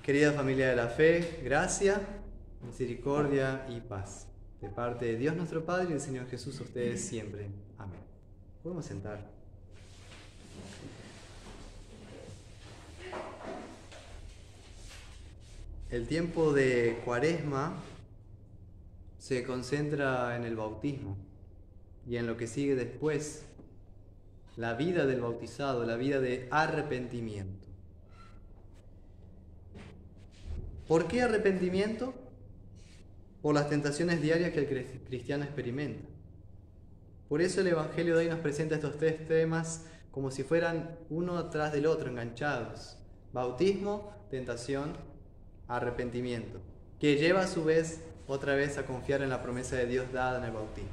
Querida familia de la fe, gracia, misericordia y paz. De parte de Dios nuestro Padre y del Señor Jesús, a ustedes siempre. Amén. Podemos sentar. El tiempo de Cuaresma se concentra en el bautismo y en lo que sigue después, la vida del bautizado, la vida de arrepentimiento. ¿Por qué arrepentimiento? Por las tentaciones diarias que el cristiano experimenta. Por eso el Evangelio de hoy nos presenta estos tres temas como si fueran uno atrás del otro, enganchados. Bautismo, tentación, arrepentimiento, que lleva a su vez otra vez a confiar en la promesa de Dios dada en el bautismo.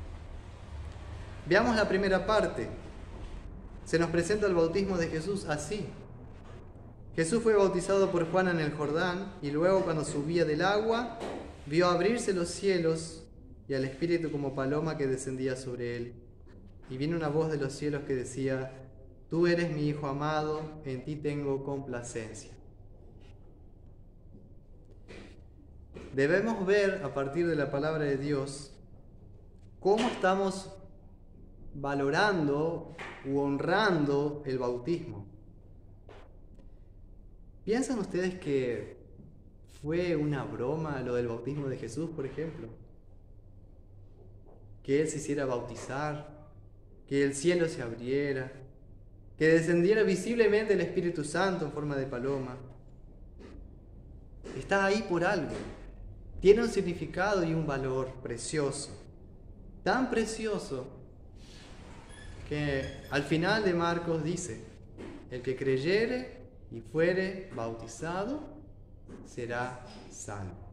Veamos la primera parte. Se nos presenta el bautismo de Jesús así. Jesús fue bautizado por Juan en el Jordán y luego cuando subía del agua vio abrirse los cielos y al Espíritu como paloma que descendía sobre él. Y vino una voz de los cielos que decía: Tú eres mi Hijo amado, en ti tengo complacencia. Debemos ver a partir de la palabra de Dios cómo estamos valorando u honrando el bautismo. ¿Piensan ustedes que fue una broma lo del bautismo de Jesús, por ejemplo? Que Él se hiciera bautizar, que el cielo se abriera, que descendiera visiblemente el Espíritu Santo en forma de paloma. Está ahí por algo. Tiene un significado y un valor precioso. Tan precioso que al final de Marcos dice: el que creyere y fuere bautizado será salvo.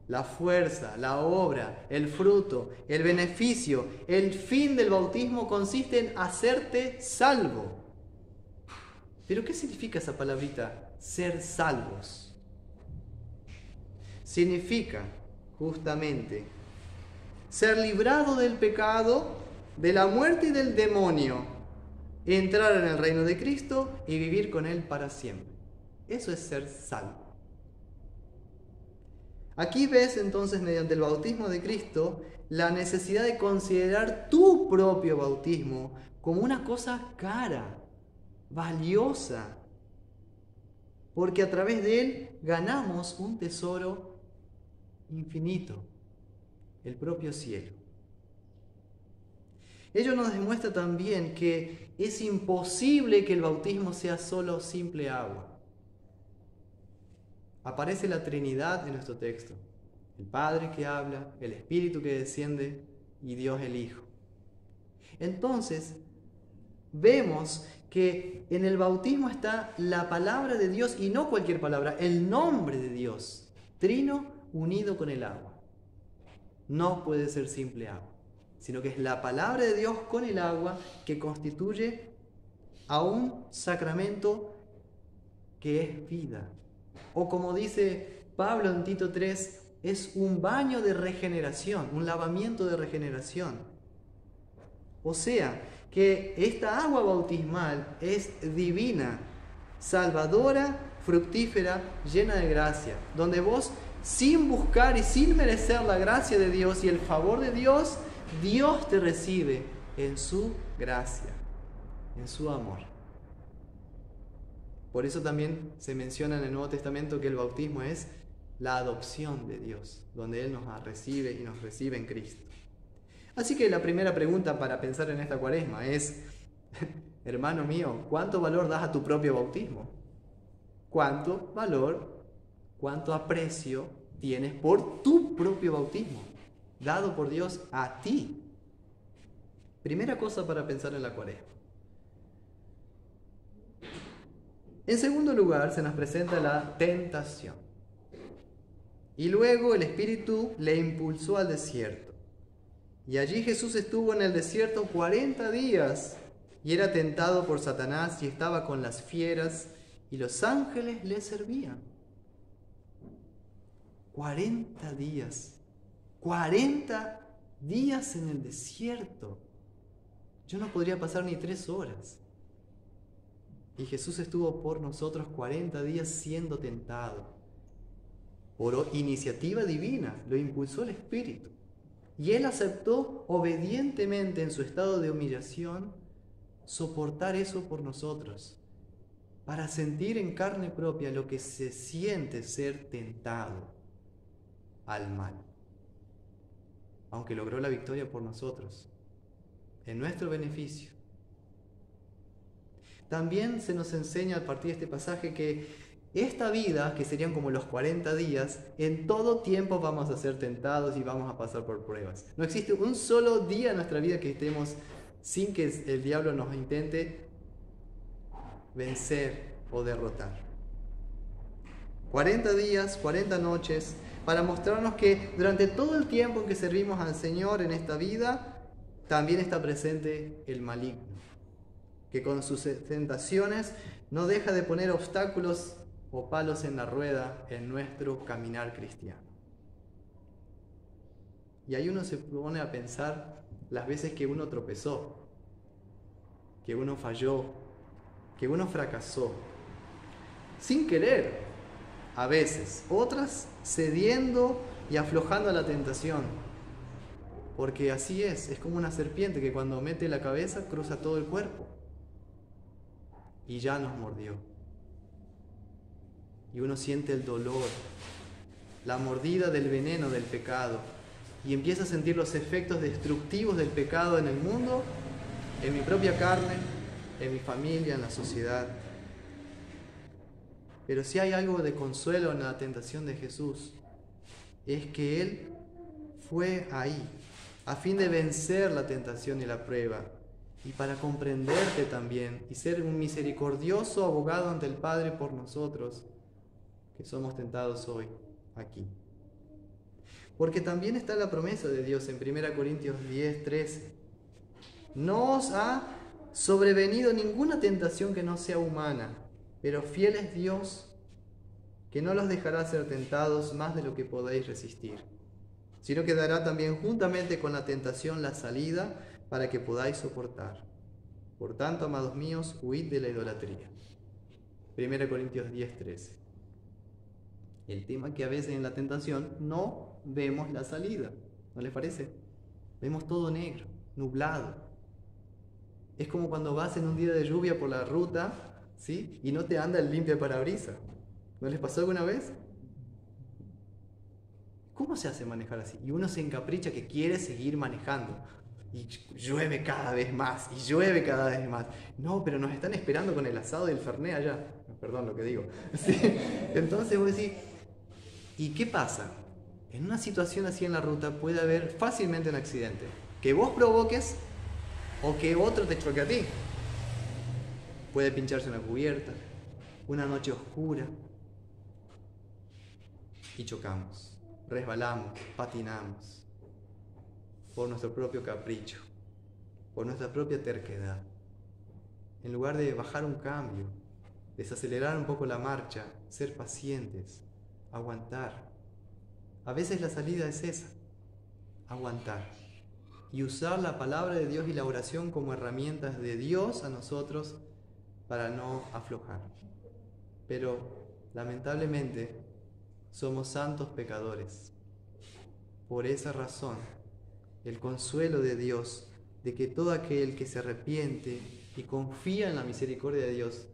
La fuerza, la obra, el fruto, el beneficio, el fin del bautismo consiste en hacerte salvo. ¿Pero qué significa esa palabrita, ser salvos? Significa justamente ser librado del pecado, de la muerte y del demonio, entrar en el reino de Cristo y vivir con Él para siempre. Eso es ser salvo. Aquí ves entonces, mediante el bautismo de Cristo, la necesidad de considerar tu propio bautismo como una cosa cara, valiosa, porque a través de él ganamos un tesoro infinito, el propio cielo. Ello nos demuestra también que es imposible que el bautismo sea solo simple agua. Aparece la Trinidad en nuestro texto: el Padre que habla, el Espíritu que desciende y Dios el Hijo. Entonces, vemos que en el bautismo está la palabra de Dios, y no cualquier palabra, el nombre de Dios, trino unido con el agua. No puede ser simple agua, sino que es la palabra de Dios con el agua que constituye a un sacramento que es vida. O como dice Pablo en Tito 3, es un baño de regeneración, un lavamiento de regeneración. O sea, que esta agua bautismal es divina, salvadora, fructífera, llena de gracia, donde vos, sin buscar y sin merecer la gracia de Dios y el favor de Dios, Dios te recibe en su gracia, en su amor. Por eso también se menciona en el Nuevo Testamento que el bautismo es la adopción de Dios, donde Él nos recibe y nos recibe en Cristo. Así que la primera pregunta para pensar en esta Cuaresma es: hermano mío, ¿cuánto valor das a tu propio bautismo? ¿Cuánto valor, cuánto aprecio tienes por tu propio bautismo, dado por Dios a ti? Primera cosa para pensar en la Cuaresma. En segundo lugar, se nos presenta la tentación. Y luego el Espíritu le impulsó al desierto. Y allí Jesús estuvo en el desierto 40 días y era tentado por Satanás y estaba con las fieras y los ángeles le servían. 40 días. 40 días en el desierto. Yo no podría pasar ni 3 horas. Y Jesús estuvo por nosotros 40 días siendo tentado. Por iniciativa divina, lo impulsó el Espíritu. Y Él aceptó obedientemente en su estado de humillación soportar eso por nosotros, para sentir en carne propia lo que se siente ser tentado al mal. Aunque logró la victoria por nosotros, en nuestro beneficio. También se nos enseña a partir de este pasaje que esta vida, que serían como los 40 días, en todo tiempo vamos a ser tentados y vamos a pasar por pruebas. No existe un solo día en nuestra vida que estemos sin que el diablo nos intente vencer o derrotar. 40 días, 40 noches, para mostrarnos que durante todo el tiempo en que servimos al Señor en esta vida, también está presente el maligno, que con sus tentaciones no deja de poner obstáculos o palos en la rueda en nuestro caminar cristiano. Y ahí uno se pone a pensar las veces que uno tropezó, que uno falló, que uno fracasó, sin querer, a veces, otras cediendo y aflojando a la tentación, porque así es como una serpiente que cuando mete la cabeza cruza todo el cuerpo y ya nos mordió. Y uno siente el dolor, la mordida del veneno del pecado, y empieza a sentir los efectos destructivos del pecado en el mundo, en mi propia carne, en mi familia, en la sociedad. Pero si hay algo de consuelo en la tentación de Jesús, es que Él fue ahí, a fin de vencer la tentación y la prueba, y para comprenderte también, y ser un misericordioso abogado ante el Padre por nosotros, que somos tentados hoy, aquí. Porque también está la promesa de Dios en 1 Corintios 10:13. No os ha sobrevenido ninguna tentación que no sea humana, pero fiel es Dios, que no los dejará ser tentados más de lo que podéis resistir, sino que dará también juntamente con la tentación la salida para que podáis soportar. Por tanto, amados míos, huid de la idolatría. 1 Corintios 10:13. El tema es que a veces en la tentación no vemos la salida, ¿no les parece? Vemos todo negro, nublado. Es como cuando vas en un día de lluvia por la ruta, ¿sí? Y no te anda el limpiaparabrisas. ¿No les pasó alguna vez? ¿Cómo se hace manejar así? Y uno se encapricha que quiere seguir manejando. Y llueve cada vez más, y llueve cada vez más. No, pero nos están esperando con el asado y el fernet allá. Perdón lo que digo. ¿Sí? Entonces vos decís, ¿y qué pasa? En una situación así en la ruta puede haber fácilmente un accidente. Que vos provoques o que otro te choque a ti. Puede pincharse una cubierta, una noche oscura, y chocamos, resbalamos, patinamos, por nuestro propio capricho, por nuestra propia terquedad. En lugar de bajar un cambio, desacelerar un poco la marcha, ser pacientes, aguantar. A veces la salida es esa, aguantar. Y usar la palabra de Dios y la oración como herramientas de Dios a nosotros para no aflojar. Pero, lamentablemente, somos santos pecadores. Por esa razón, el consuelo de Dios de que todo aquel que se arrepiente y confía en la misericordia de Dios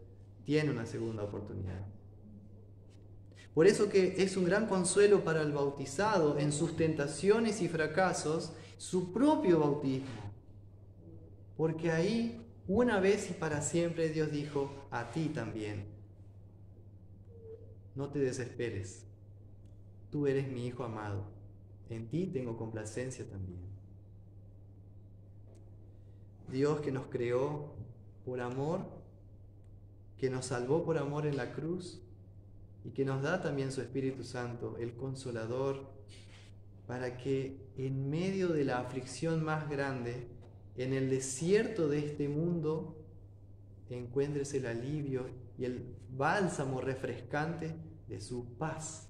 tiene una segunda oportunidad. Por eso que es un gran consuelo para el bautizado en sus tentaciones y fracasos, su propio bautismo. Porque ahí, una vez y para siempre, Dios dijo, a ti también, no te desesperes, tú eres mi Hijo amado, en ti tengo complacencia también. Dios que nos creó por amor, que nos salvó por amor en la cruz y que nos da también su Espíritu Santo, el Consolador, para que en medio de la aflicción más grande, en el desierto de este mundo, encuentres el alivio y el bálsamo refrescante de su paz.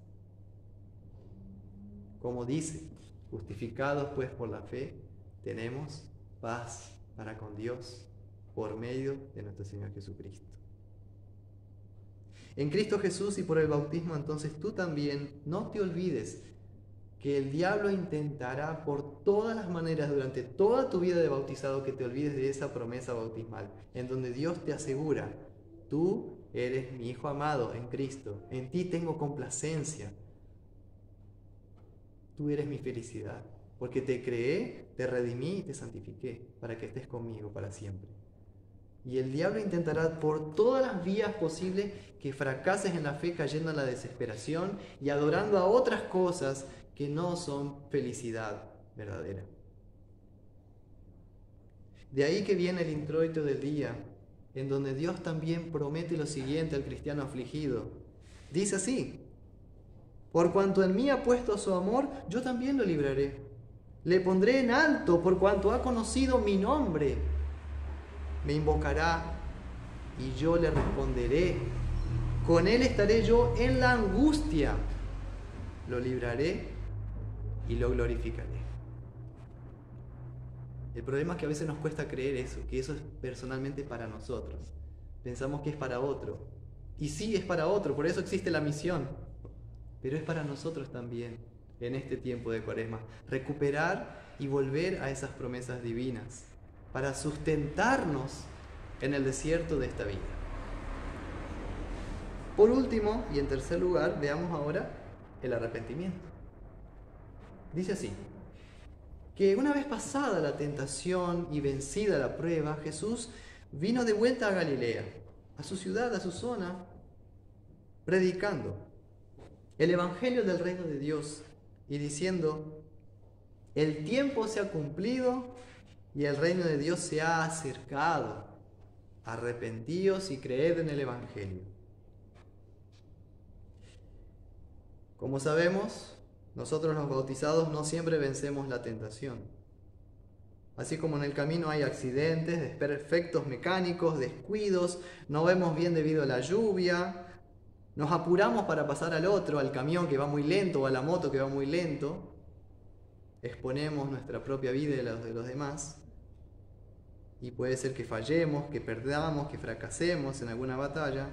Como dice, justificados pues por la fe, tenemos paz para con Dios por medio de nuestro Señor Jesucristo. En Cristo Jesús y por el bautismo, entonces tú también no te olvides que el diablo intentará por todas las maneras durante toda tu vida de bautizado que te olvides de esa promesa bautismal, en donde Dios te asegura, tú eres mi hijo amado en Cristo, en ti tengo complacencia, tú eres mi felicidad, porque te creé, te redimí y te santifiqué para que estés conmigo para siempre. Y el diablo intentará por todas las vías posibles que fracases en la fe cayendo en la desesperación y adorando a otras cosas que no son felicidad verdadera. De ahí que viene el introito del día, en donde Dios también promete lo siguiente al cristiano afligido. Dice así: por cuanto en mí ha puesto su amor, yo también lo libraré. Le pondré en alto por cuanto ha conocido mi nombre. Me invocará y yo le responderé. Con él estaré yo en la angustia. Lo libraré y lo glorificaré. El problema es que a veces nos cuesta creer eso, que eso es personalmente para nosotros. Pensamos que es para otro. Y sí, es para otro, por eso existe la misión. Pero es para nosotros también, en este tiempo de Cuaresma, recuperar y volver a esas promesas divinas, para sustentarnos en el desierto de esta vida. Por último, y en tercer lugar, veamos ahora el arrepentimiento. Dice así, que una vez pasada la tentación y vencida la prueba, Jesús vino de vuelta a Galilea, a su ciudad, a su zona, predicando el Evangelio del Reino de Dios y diciendo, el tiempo se ha cumplido y el Reino de Dios se ha acercado. Arrepentíos y creed en el Evangelio. Como sabemos, nosotros los bautizados no siempre vencemos la tentación. Así como en el camino hay accidentes, desperfectos mecánicos, descuidos, no vemos bien debido a la lluvia, nos apuramos para pasar al otro, al camión que va muy lento o a la moto que va muy lento, exponemos nuestra propia vida y la de los demás, y puede ser que fallemos, que perdamos, que fracasemos en alguna batalla.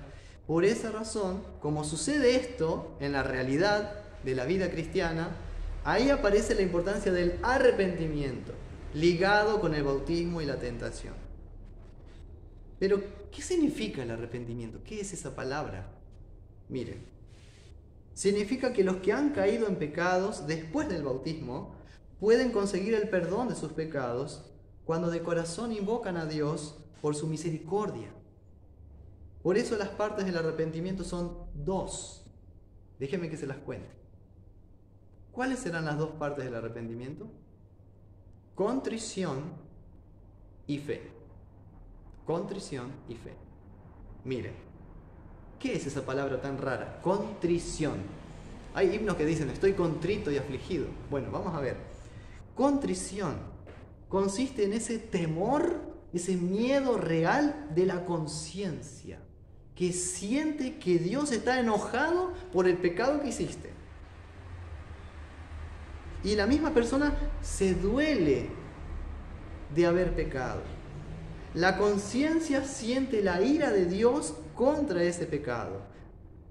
Por esa razón, como sucede esto en la realidad de la vida cristiana, ahí aparece la importancia del arrepentimiento, ligado con el bautismo y la tentación. Pero, ¿qué significa el arrepentimiento? ¿Qué es esa palabra? Miren, significa que los que han caído en pecados después del bautismo pueden conseguir el perdón de sus pecados cuando de corazón invocan a Dios por su misericordia. Por eso las partes del arrepentimiento son dos. Déjenme que se las cuente. ¿Cuáles serán las dos partes del arrepentimiento? Contrición y fe. Contrición y fe. Miren, ¿qué es esa palabra tan rara? Contrición. Hay himnos que dicen, estoy contrito y afligido. Bueno, vamos a ver. Contrición consiste en ese temor, ese miedo real de la conciencia, que siente que Dios está enojado por el pecado que hiciste. Y la misma persona se duele de haber pecado. La conciencia siente la ira de Dios contra ese pecado.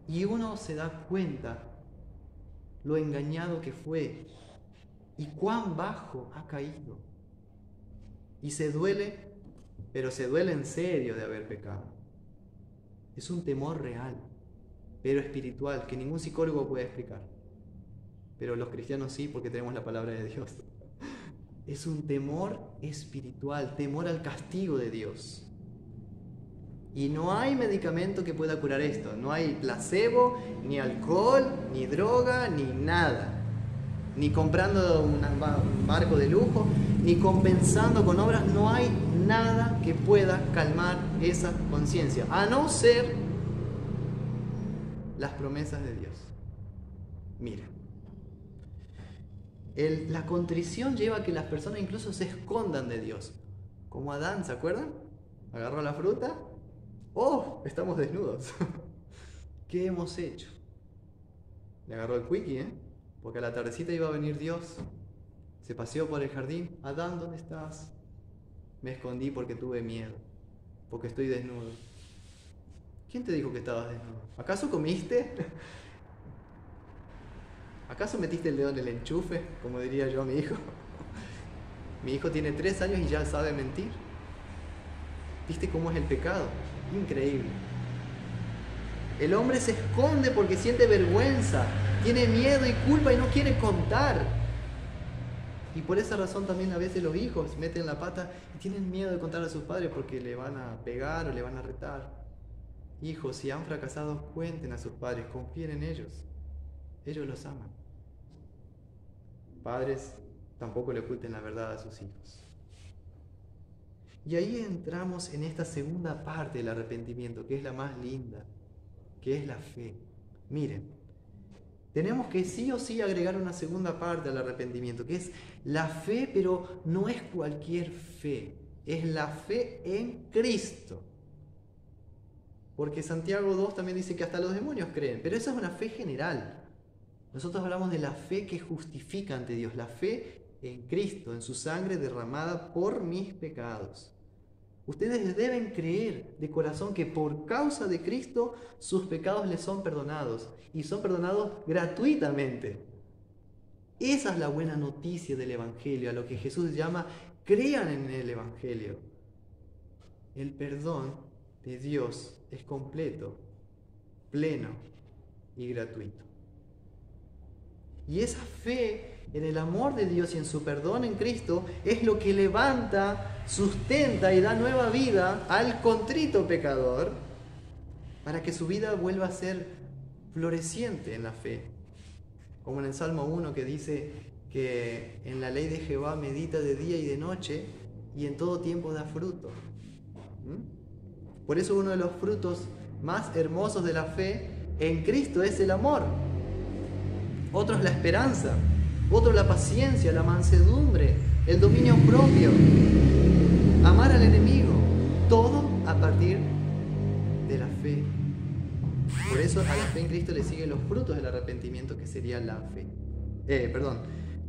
Y uno se da cuenta lo engañado que fue y cuán bajo ha caído. Y se duele, pero se duele en serio de haber pecado. Es un temor real, pero espiritual, que ningún psicólogo puede explicar. Pero los cristianos sí, porque tenemos la palabra de Dios. Es un temor espiritual, temor al castigo de Dios. Y no hay medicamento que pueda curar esto. No hay placebo, ni alcohol, ni droga, ni nada. Ni comprando un barco de lujo, ni compensando con obras. No hay nada que pueda calmar esa conciencia, a no ser las promesas de Dios. Mira, la contrición lleva a que las personas incluso se escondan de Dios. Como Adán, ¿se acuerdan? Agarró la fruta. ¡Oh! Estamos desnudos. ¿Qué hemos hecho? Le agarró el quickie, porque a la tardecita iba a venir Dios. Se paseó por el jardín. Adán, ¿dónde estás? Me escondí porque tuve miedo, porque estoy desnudo. ¿Quién te dijo que estabas desnudo? ¿Acaso comiste? ¿Acaso metiste el dedo en el enchufe, como diría yo a mi hijo? Mi hijo tiene 3 años y ya sabe mentir. ¿Viste cómo es el pecado? Increíble. El hombre se esconde porque siente vergüenza, tiene miedo y culpa y no quiere contar. Y por esa razón también a veces los hijos meten la pata y tienen miedo de contar a sus padres porque le van a pegar o le van a retar. Hijos, si han fracasado, cuenten a sus padres, confíen en ellos. Ellos los aman. Padres, tampoco le oculten la verdad a sus hijos. Y ahí entramos en esta segunda parte del arrepentimiento, que es la más linda, que es la fe. Miren, tenemos que sí o sí agregar una segunda parte al arrepentimiento, que es la fe, pero no es cualquier fe, es la fe en Cristo. Porque Santiago 2 también dice que hasta los demonios creen, pero esa es una fe general. Nosotros hablamos de la fe que justifica ante Dios, la fe en Cristo, en su sangre derramada por mis pecados. Ustedes deben creer de corazón que por causa de Cristo sus pecados les son perdonados y son perdonados gratuitamente. Esa es la buena noticia del Evangelio, a lo que Jesús llama, crean en el Evangelio. El perdón de Dios es completo, pleno y gratuito. Y esa fe en el amor de Dios y en su perdón en Cristo es lo que levanta, sustenta y da nueva vida al contrito pecador para que su vida vuelva a ser floreciente en la fe. Como en el Salmo 1 que dice que en la ley de Jehová medita de día y de noche y en todo tiempo da fruto. Por eso uno de los frutos más hermosos de la fe en Cristo es el amor. Otro es la esperanza, otro la paciencia, la mansedumbre, el dominio propio, amar al enemigo, todo a partir de la fe. Por eso a la fe en Cristo le siguen los frutos del arrepentimiento, que sería la fe.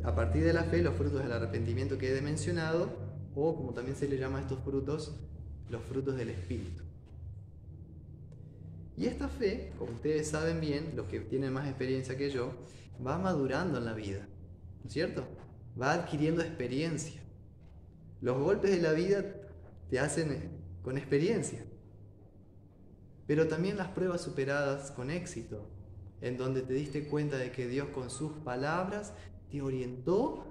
A partir de la fe, los frutos del arrepentimiento que he mencionado, o como también se le llama a estos frutos, los frutos del Espíritu. Y esta fe, como ustedes saben bien, los que tienen más experiencia que yo, va madurando en la vida, ¿no es cierto? Va adquiriendo experiencia. Los golpes de la vida te hacen con experiencia, pero también las pruebas superadas con éxito, en donde te diste cuenta de que Dios con sus palabras te orientó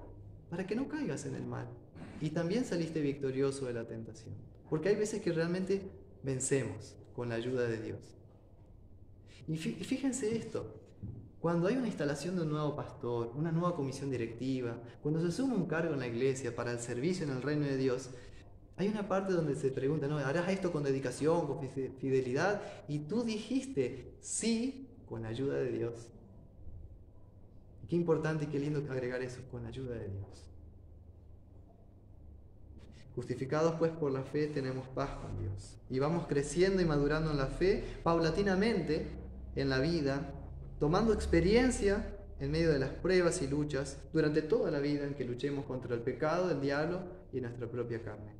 para que no caigas en el mal. Y también saliste victorioso de la tentación. Porque hay veces que realmente vencemos con la ayuda de Dios. Y fíjense esto, cuando hay una instalación de un nuevo pastor, una nueva comisión directiva, cuando se suma un cargo en la iglesia para el servicio en el reino de Dios, hay una parte donde se pregunta, ¿no? ¿Harás esto con dedicación, con fidelidad? Y tú dijiste, sí, con la ayuda de Dios. Qué importante y qué lindo agregar eso, con la ayuda de Dios. Justificados pues por la fe tenemos paz con Dios. Y vamos creciendo y madurando en la fe paulatinamente en la vida, tomando experiencia en medio de las pruebas y luchas durante toda la vida en que luchemos contra el pecado, el diablo y nuestra propia carne.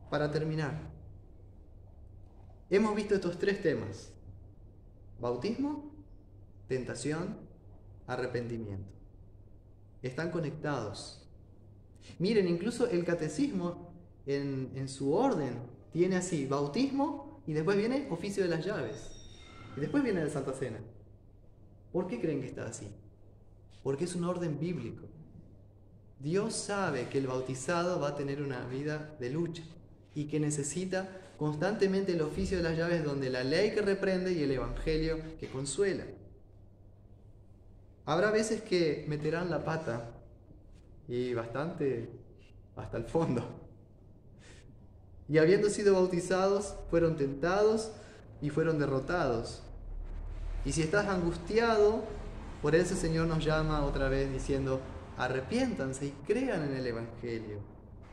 Para terminar, hemos visto estos 3 temas: bautismo, tentación, arrepentimiento. Están conectados. Miren, incluso el catecismo en su orden tiene así: bautismo y después viene oficio de las llaves. Y después viene la Santa Cena. ¿Por qué creen que está así? Porque es un orden bíblico. Dios sabe que el bautizado va a tener una vida de lucha y que necesita constantemente el oficio de las llaves, donde la ley que reprende y el evangelio que consuela. Habrá veces que meterán la pata y bastante hasta el fondo. Y habiendo sido bautizados, fueron tentados y fueron derrotados. Y si estás angustiado, por eso el Señor nos llama otra vez diciendo: arrepiéntanse y crean en el Evangelio.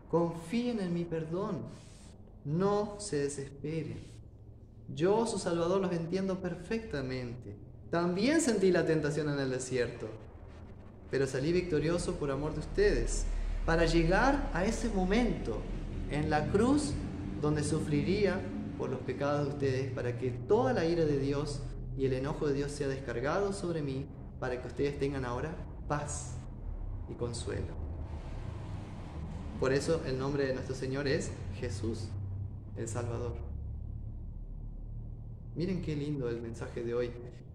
Confíen en mi perdón. No se desesperen. Yo, su Salvador, los entiendo perfectamente. También sentí la tentación en el desierto, pero salí victorioso por amor de ustedes, para llegar a ese momento en la cruz donde sufriría por los pecados de ustedes, para que toda la ira de Dios y el enojo de Dios sea descargado sobre mí, para que ustedes tengan ahora paz y consuelo. Por eso el nombre de nuestro Señor es Jesús, el Salvador. Miren qué lindo el mensaje de hoy.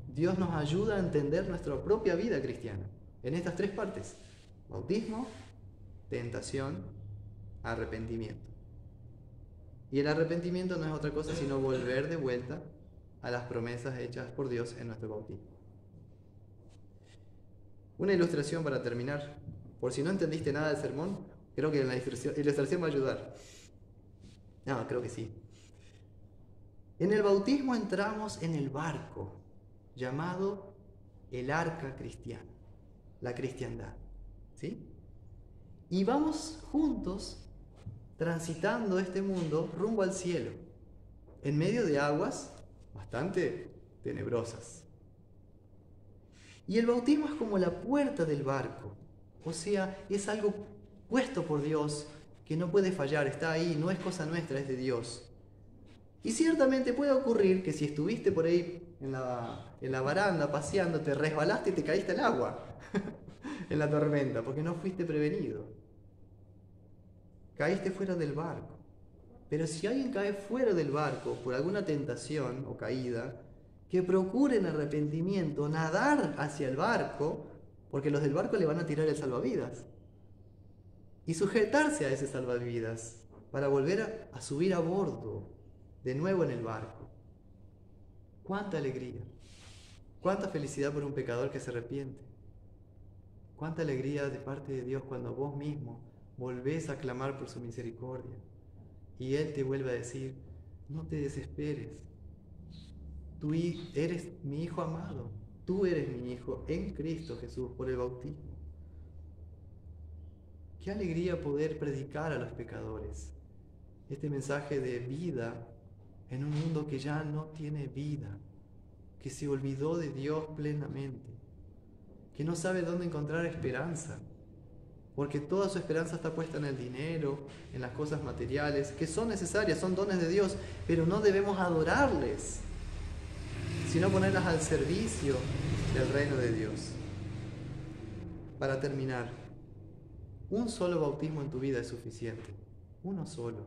Dios nos ayuda a entender nuestra propia vida cristiana en estas tres partes: bautismo, tentación, arrepentimiento. Y el arrepentimiento no es otra cosa sino volver de vuelta a las promesas hechas por Dios en nuestro bautismo. Una ilustración para terminar. Por si no entendiste nada del sermón, creo que la ilustración va a ayudar. No, creo que sí. En el bautismo entramos en el barco llamado el arca cristiana, la cristiandad, ¿sí? Y vamos juntos transitando este mundo rumbo al cielo, en medio de aguas bastante tenebrosas. Y el bautismo es como la puerta del barco, o sea, es algo puesto por Dios que no puede fallar, está ahí, no es cosa nuestra, es de Dios. Y ciertamente puede ocurrir que si estuviste por ahí en la baranda paseando, te resbalaste y te caíste al agua en la tormenta, porque no fuiste prevenido. Caíste fuera del barco. Pero si alguien cae fuera del barco por alguna tentación o caída, que procure en arrepentimiento nadar hacia el barco, porque los del barco le van a tirar el salvavidas, y sujetarse a ese salvavidas para volver a subir a bordo de nuevo en el barco. ¡Cuánta alegría! ¡Cuánta felicidad por un pecador que se arrepiente! ¡Cuánta alegría de parte de Dios cuando vos mismo volvés a clamar por su misericordia! Y Él te vuelve a decir: no te desesperes, tú eres mi hijo amado, tú eres mi hijo en Cristo Jesús por el bautismo. Qué alegría poder predicar a los pecadores este mensaje de vida en un mundo que ya no tiene vida, que se olvidó de Dios plenamente, que no sabe dónde encontrar esperanza, porque toda su esperanza está puesta en el dinero, en las cosas materiales, que son necesarias, son dones de Dios, pero no debemos adorarles, sino ponerlas al servicio del reino de Dios. Para terminar, un solo bautismo en tu vida es suficiente, uno solo,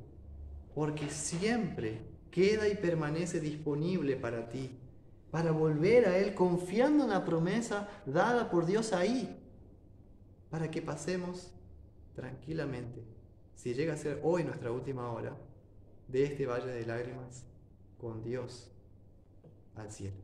porque siempre queda y permanece disponible para ti, para volver a Él confiando en la promesa dada por Dios ahí, para que pasemos tranquilamente, si llega a ser hoy nuestra última hora, de este valle de lágrimas con Dios al cielo.